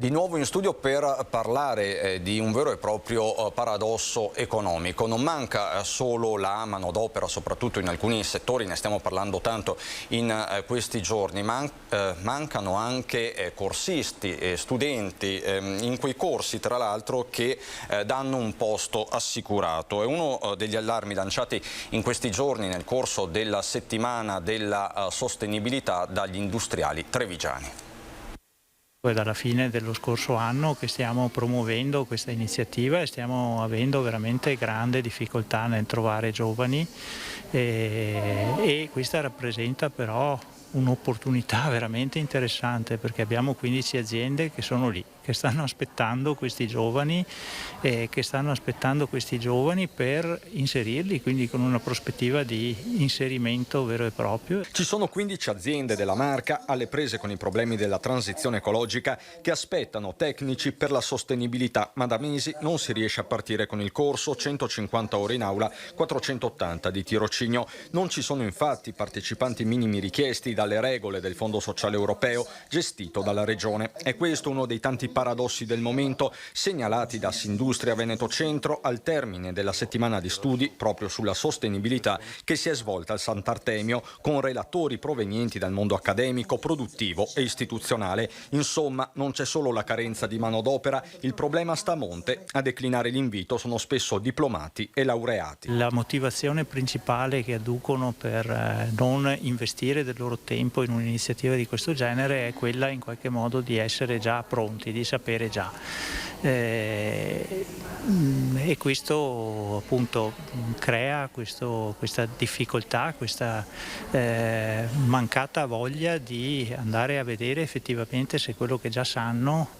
Di nuovo in studio per parlare di un vero e proprio paradosso economico. Non manca solo la manodopera, soprattutto in alcuni settori, ne stiamo parlando tanto in questi giorni, ma mancano anche corsisti e studenti in quei corsi, tra l'altro, che danno un posto assicurato. È uno degli allarmi lanciati in questi giorni nel corso della settimana della sostenibilità dagli industriali trevigiani. È dalla fine dello scorso anno che stiamo promuovendo questa iniziativa e stiamo avendo veramente grande difficoltà nel trovare giovani e questa rappresenta però un'opportunità veramente interessante, perché abbiamo 15 aziende che sono lì, che stanno aspettando questi giovani per inserirli, quindi con una prospettiva di inserimento vero e proprio. Ci sono 15 aziende della Marca alle prese con i problemi della transizione ecologica che aspettano tecnici per la sostenibilità, ma da mesi non si riesce a partire con il corso, 150 ore in aula, 480 di tirocinio. Non ci sono infatti partecipanti minimi richiesti dalle regole del Fondo Sociale Europeo gestito dalla Regione. È questo uno dei tanti paradossi del momento segnalati da Assindustria Veneto Centro al termine della settimana di studi proprio sulla sostenibilità che si è svolta al Sant'Artemio con relatori provenienti dal mondo accademico, produttivo e istituzionale. Insomma, non c'è solo la carenza di manodopera, il problema sta a monte. A declinare l'invito sono spesso diplomati e laureati. La motivazione principale che adducono per non investire del loro tempo in un'iniziativa di questo genere è quella in qualche modo di essere già pronti, di sapere già. E questo appunto crea questa difficoltà, questa mancata voglia di andare a vedere effettivamente se quello che già sanno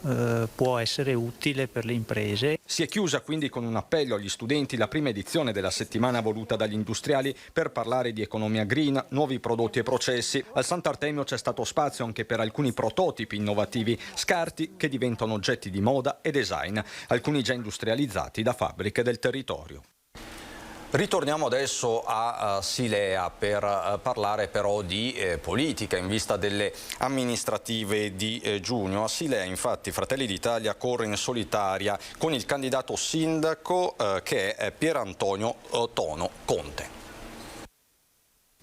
può essere utile per le imprese. Si è chiusa quindi con un appello agli studenti la prima edizione della settimana voluta dagli industriali per parlare di economia green, nuovi prodotti e processi. Al Sant'Artemio c'è stato spazio anche per alcuni prototipi innovativi, scarti che diventano oggetti di moda e design, alcuni già industrializzati da fabbriche del territorio. Ritorniamo adesso a Silea per parlare però di politica in vista delle amministrative di giugno. A Silea infatti Fratelli d'Italia corre in solitaria con il candidato sindaco che è Pierantonio Tono Conte.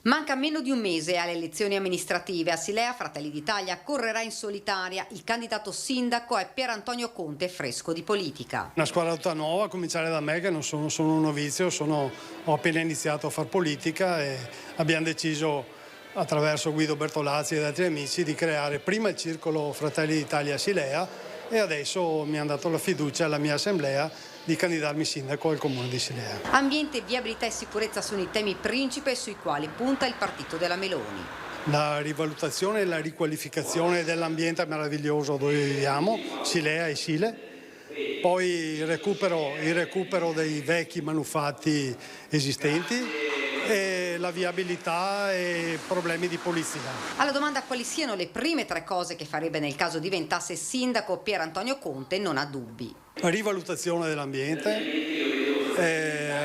Manca meno di un mese alle elezioni amministrative. A Silea Fratelli d'Italia correrà in solitaria. Il candidato sindaco è Pierantonio Conte, fresco di politica. Una squadra tutta nuova, a cominciare da me che non sono un novizio, ho appena iniziato a fare politica e abbiamo deciso attraverso Guido Bertolazzi ed altri amici di creare prima il circolo Fratelli d'Italia a Silea e adesso mi hanno dato la fiducia alla mia assemblea di candidarmi sindaco al comune di Silea. Ambiente, viabilità e sicurezza sono i temi principe sui quali punta il partito della Meloni. La rivalutazione e la riqualificazione dell'ambiente meraviglioso dove viviamo, Silea e Sile, poi il recupero dei vecchi manufatti esistenti e la viabilità e problemi di polizia. Alla domanda quali siano le prime 3 cose che farebbe nel caso diventasse sindaco Pierantonio Conte non ha dubbi. Rivalutazione dell'ambiente,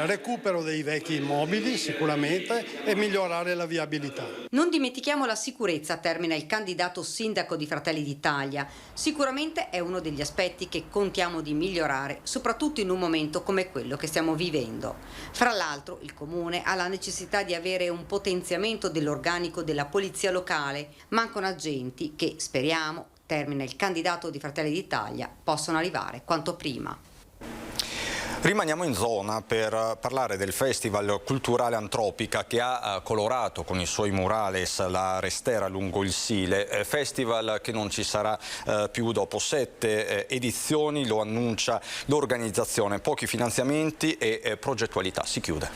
recupero dei vecchi immobili sicuramente e migliorare la viabilità. Non dimentichiamo la sicurezza, termina il candidato sindaco di Fratelli d'Italia. Sicuramente è uno degli aspetti che contiamo di migliorare, soprattutto in un momento come quello che stiamo vivendo. Fra l'altro il comune ha la necessità di avere un potenziamento dell'organico della polizia locale. Mancano agenti che, speriamo, termina il candidato di Fratelli d'Italia, possono arrivare quanto prima. Rimaniamo in zona per parlare del Festival Culturale Antropica che ha colorato con i suoi murales la restiera lungo il Sile. Festival che non ci sarà più dopo 7 edizioni, lo annuncia l'organizzazione. Pochi finanziamenti e progettualità. Si chiude.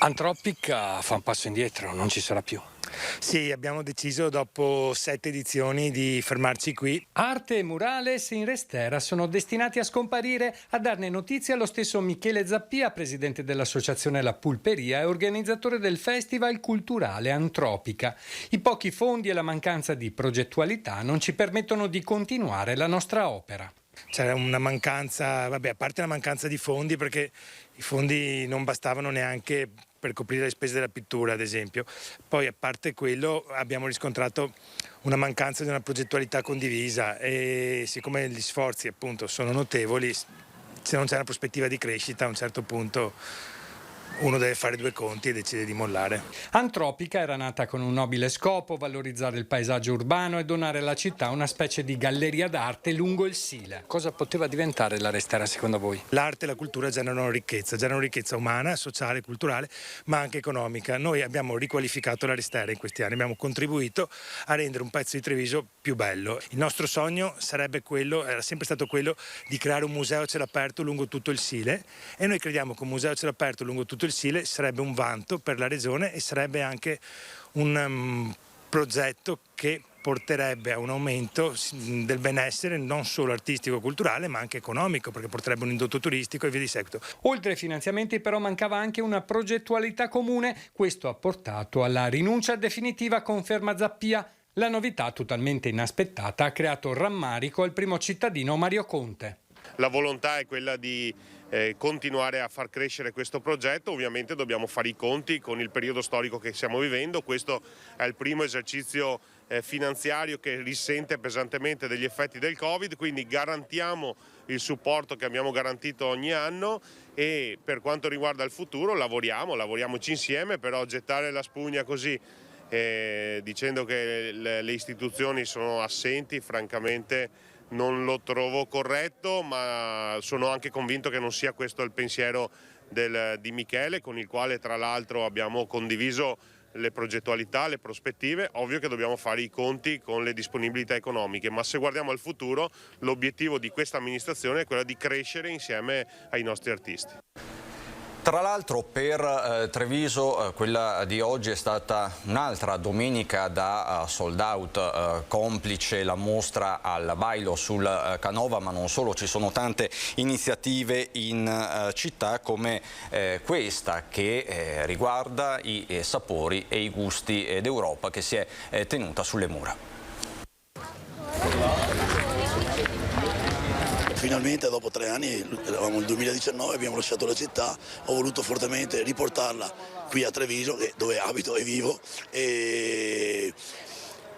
Antropica fa un passo indietro, non ci sarà più. Sì, abbiamo deciso dopo 7 edizioni di fermarci qui. Arte e murales in restiera sono destinati a scomparire. A darne notizia lo stesso Michele Zappia, presidente dell'associazione La Pulperia e organizzatore del Festival Culturale Antropica. I pochi fondi e la mancanza di progettualità non ci permettono di continuare la nostra opera. C'era una mancanza, a parte la mancanza di fondi, perché i fondi non bastavano neanche per coprire le spese della pittura, ad esempio. Poi, a parte quello, abbiamo riscontrato una mancanza di una progettualità condivisa e siccome gli sforzi appunto sono notevoli, se non c'è una prospettiva di crescita, a un certo punto uno deve fare due conti e decide di mollare. Antropica era nata con un nobile scopo: valorizzare il paesaggio urbano e donare alla città una specie di galleria d'arte lungo il Sile. Cosa poteva diventare la Restera secondo voi? L'arte e la cultura generano ricchezza umana, sociale, culturale, ma anche economica. Noi abbiamo riqualificato la Restera in questi anni, abbiamo contribuito a rendere un pezzo di Treviso più bello. Il nostro sogno era sempre stato quello di creare un museo a cielo aperto lungo tutto il Sile e noi crediamo che un museo a cielo aperto lungo tutto il Sile sarebbe un vanto per la regione e sarebbe anche un progetto che porterebbe a un aumento del benessere non solo artistico-culturale ma anche economico, perché porterebbe un indotto turistico e via di seguito. Oltre ai finanziamenti però mancava anche una progettualità comune. Questo ha portato alla rinuncia definitiva con Ferma Zappia. La novità, totalmente inaspettata, ha creato rammarico al primo cittadino Mario Conte. La volontà è quella di continuare a far crescere questo progetto. Ovviamente dobbiamo fare i conti con il periodo storico che stiamo vivendo. Questo è il primo esercizio finanziario che risente pesantemente degli effetti del Covid, quindi garantiamo il supporto che abbiamo garantito ogni anno e per quanto riguarda il futuro lavoriamoci insieme, però gettare la spugna così dicendo che le istituzioni sono assenti, francamente non lo trovo corretto, ma sono anche convinto che non sia questo il pensiero di Michele, con il quale tra l'altro abbiamo condiviso le progettualità, le prospettive. Ovvio che dobbiamo fare i conti con le disponibilità economiche, ma se guardiamo al futuro l'obiettivo di questa amministrazione è quello di crescere insieme ai nostri artisti. Tra l'altro per Treviso quella di oggi è stata un'altra domenica da sold out, complice la mostra al Bailo sul Canova, ma non solo, ci sono tante iniziative in città come questa che riguarda i sapori e i gusti d'Europa, che si è tenuta sulle mura. Finalmente dopo 3 anni, eravamo nel 2019, abbiamo lasciato la città, ho voluto fortemente riportarla qui a Treviso, dove abito e vivo, e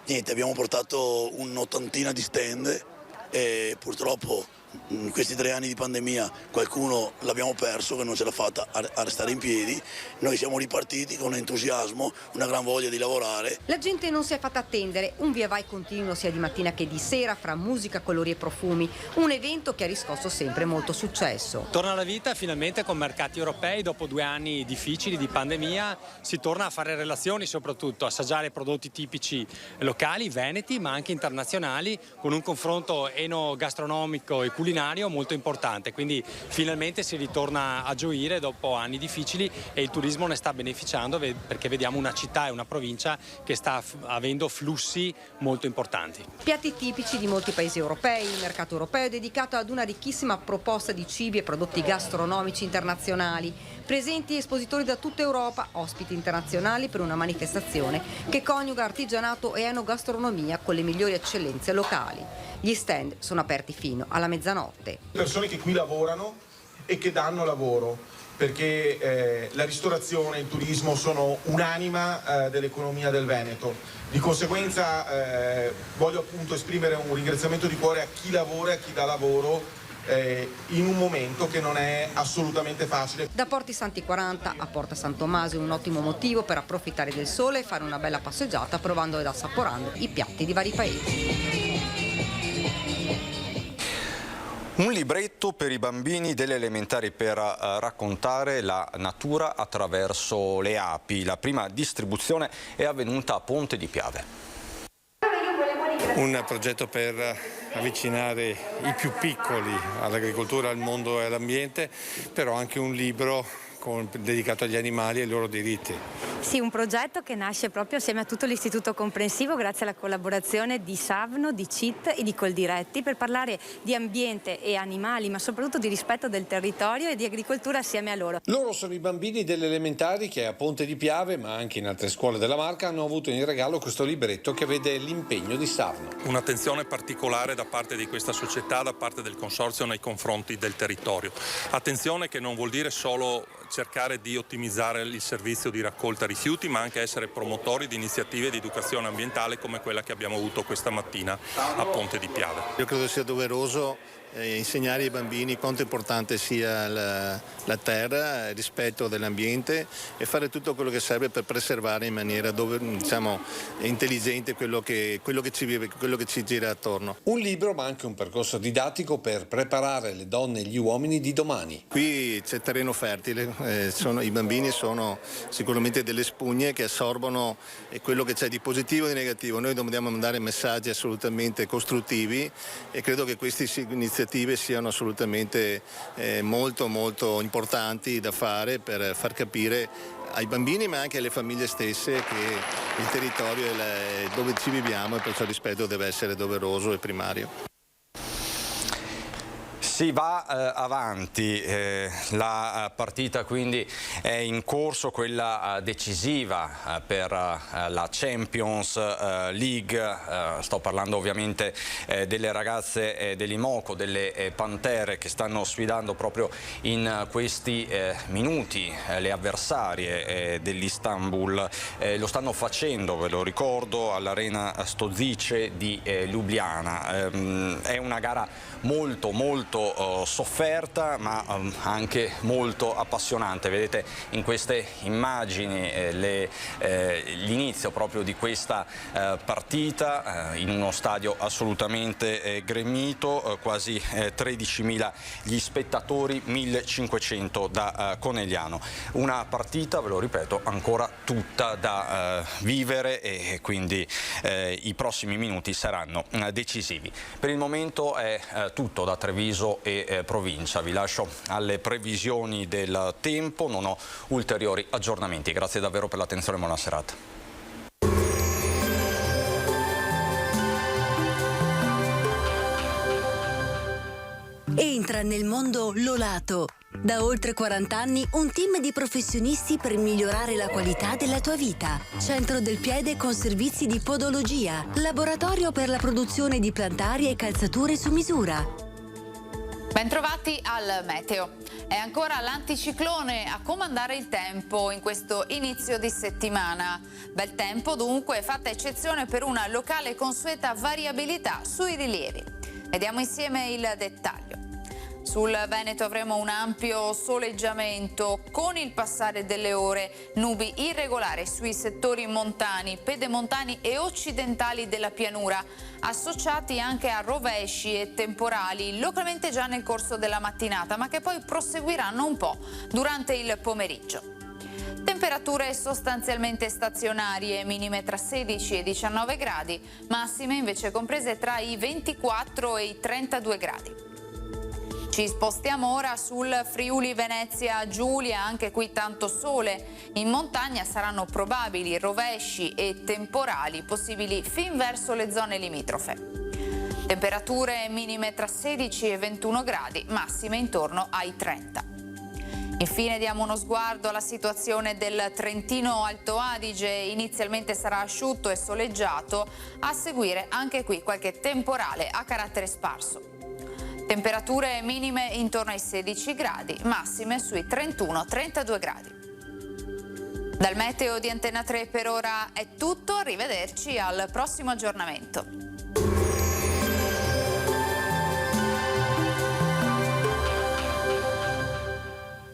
niente, abbiamo portato un'ottantina di stand e purtroppo in questi 3 anni di pandemia qualcuno l'abbiamo perso, che non ce l'ha fatta a restare in piedi. Noi siamo ripartiti con entusiasmo, una gran voglia di lavorare. La gente non si è fatta attendere, un via vai continuo sia di mattina che di sera fra musica, colori e profumi, un evento che ha riscosso sempre molto successo. Torna alla vita finalmente con mercati europei, dopo 2 anni difficili di pandemia si torna a fare relazioni, soprattutto assaggiare prodotti tipici locali, veneti ma anche internazionali, con un confronto enogastronomico e culinario molto importante, quindi finalmente si ritorna a gioire dopo anni difficili e il turismo ne sta beneficiando, perché vediamo una città e una provincia che sta avendo flussi molto importanti. Piatti tipici di molti paesi europei, il mercato europeo è dedicato ad una ricchissima proposta di cibi e prodotti gastronomici internazionali, presenti espositori da tutta Europa, ospiti internazionali per una manifestazione che coniuga artigianato e enogastronomia con le migliori eccellenze locali. Gli stand sono aperti fino alla mezzanotte. Persone che qui lavorano e che danno lavoro, perché la ristorazione e il turismo sono un'anima dell'economia del Veneto. Di conseguenza voglio appunto esprimere un ringraziamento di cuore a chi lavora e a chi dà lavoro in un momento che non è assolutamente facile. Da Porti Santi 40 a Porta San Tommaso un ottimo motivo per approfittare del sole e fare una bella passeggiata provando ed assaporando i piatti di vari paesi. Un libretto per i bambini delle elementari per raccontare la natura attraverso le api. La prima distribuzione è avvenuta a Ponte di Piave. Un progetto per avvicinare i più piccoli all'agricoltura, al mondo e all'ambiente, però anche un libro dedicato agli animali e ai loro diritti. Sì, un progetto che nasce proprio assieme a tutto l'Istituto Comprensivo grazie alla collaborazione di Savno, di CIT e di Coldiretti per parlare di ambiente e animali, ma soprattutto di rispetto del territorio e di agricoltura assieme a loro. Loro sono i bambini delle elementari che a Ponte di Piave, ma anche in altre scuole della Marca, hanno avuto in regalo questo libretto che vede l'impegno di Savno. Un'attenzione particolare da parte di questa società, da parte del consorzio nei confronti del territorio. Attenzione che non vuol dire solo cercare di ottimizzare il servizio di raccolta rifiuti, ma anche essere promotori di iniziative di educazione ambientale come quella che abbiamo avuto questa mattina a Ponte di Piave. Io credo sia doveroso insegnare ai bambini quanto importante sia la terra, il rispetto dell'ambiente e fare tutto quello che serve per preservare in maniera intelligente quello che ci vive, quello che ci gira attorno. Un libro ma anche un percorso didattico per preparare le donne e gli uomini di domani. Qui c'è terreno fertile, i bambini sono sicuramente delle spugne che assorbono quello che c'è di positivo e di negativo. Noi dobbiamo mandare messaggi assolutamente costruttivi e credo che queste iniziative siano assolutamente molto molto importanti da fare per far capire ai bambini ma anche alle famiglie stesse che il territorio dove ci viviamo e perciò il rispetto deve essere doveroso e primario. Si va avanti, la partita quindi è in corso, quella decisiva per la Champions League, sto parlando ovviamente delle ragazze dell'Imoco, delle Pantere che stanno sfidando proprio in questi minuti le avversarie dell'Istanbul, lo stanno facendo, ve lo ricordo, all'Arena Stozice di Lubiana. È una gara molto sofferta ma anche molto appassionante. Vedete in queste immagini l'inizio proprio di questa partita in uno stadio assolutamente gremito, quasi 13.000 gli spettatori, 1.500 da Conegliano. Una partita, ve lo ripeto, ancora tutta da vivere e quindi i prossimi minuti saranno decisivi. Per il momento è tutto da Treviso e provincia. Vi lascio alle previsioni del tempo, non ho ulteriori aggiornamenti. Grazie davvero per l'attenzione e buona serata. Entra nel mondo Lolato. Da oltre 40 anni un team di professionisti per migliorare la qualità della tua vita. Centro del piede con servizi di podologia, laboratorio per la produzione di plantari e calzature su misura. Bentrovati al meteo. È ancora l'anticiclone a comandare il tempo in questo inizio di settimana. Bel tempo dunque, fatta eccezione per una locale consueta variabilità sui rilievi. Vediamo insieme il dettaglio. Sul Veneto avremo un ampio soleggiamento con il passare delle ore, nubi irregolari sui settori montani, pedemontani e occidentali della pianura, associati anche a rovesci e temporali, localmente già nel corso della mattinata, ma che poi proseguiranno un po' durante il pomeriggio. Temperature sostanzialmente stazionarie, minime tra 16 e 19 gradi, massime invece comprese tra i 24 e i 32 gradi. Ci spostiamo ora sul Friuli Venezia Giulia, anche qui tanto sole. In montagna saranno probabili rovesci e temporali possibili fin verso le zone limitrofe. Temperature minime tra 16 e 21 gradi, massime intorno ai 30. Infine diamo uno sguardo alla situazione del Trentino Alto Adige. Inizialmente sarà asciutto e soleggiato, a seguire anche qui qualche temporale a carattere sparso. Temperature minime intorno ai 16 gradi, massime sui 31-32 gradi. Dal meteo di Antena 3 per ora è tutto, arrivederci al prossimo aggiornamento.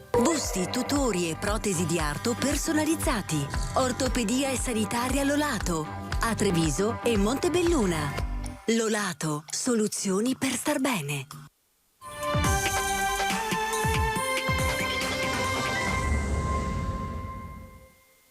Busti, tutori e protesi di arto personalizzati. Ortopedia e sanitaria Lolato. A Treviso e Montebelluna. Lolato, soluzioni per star bene.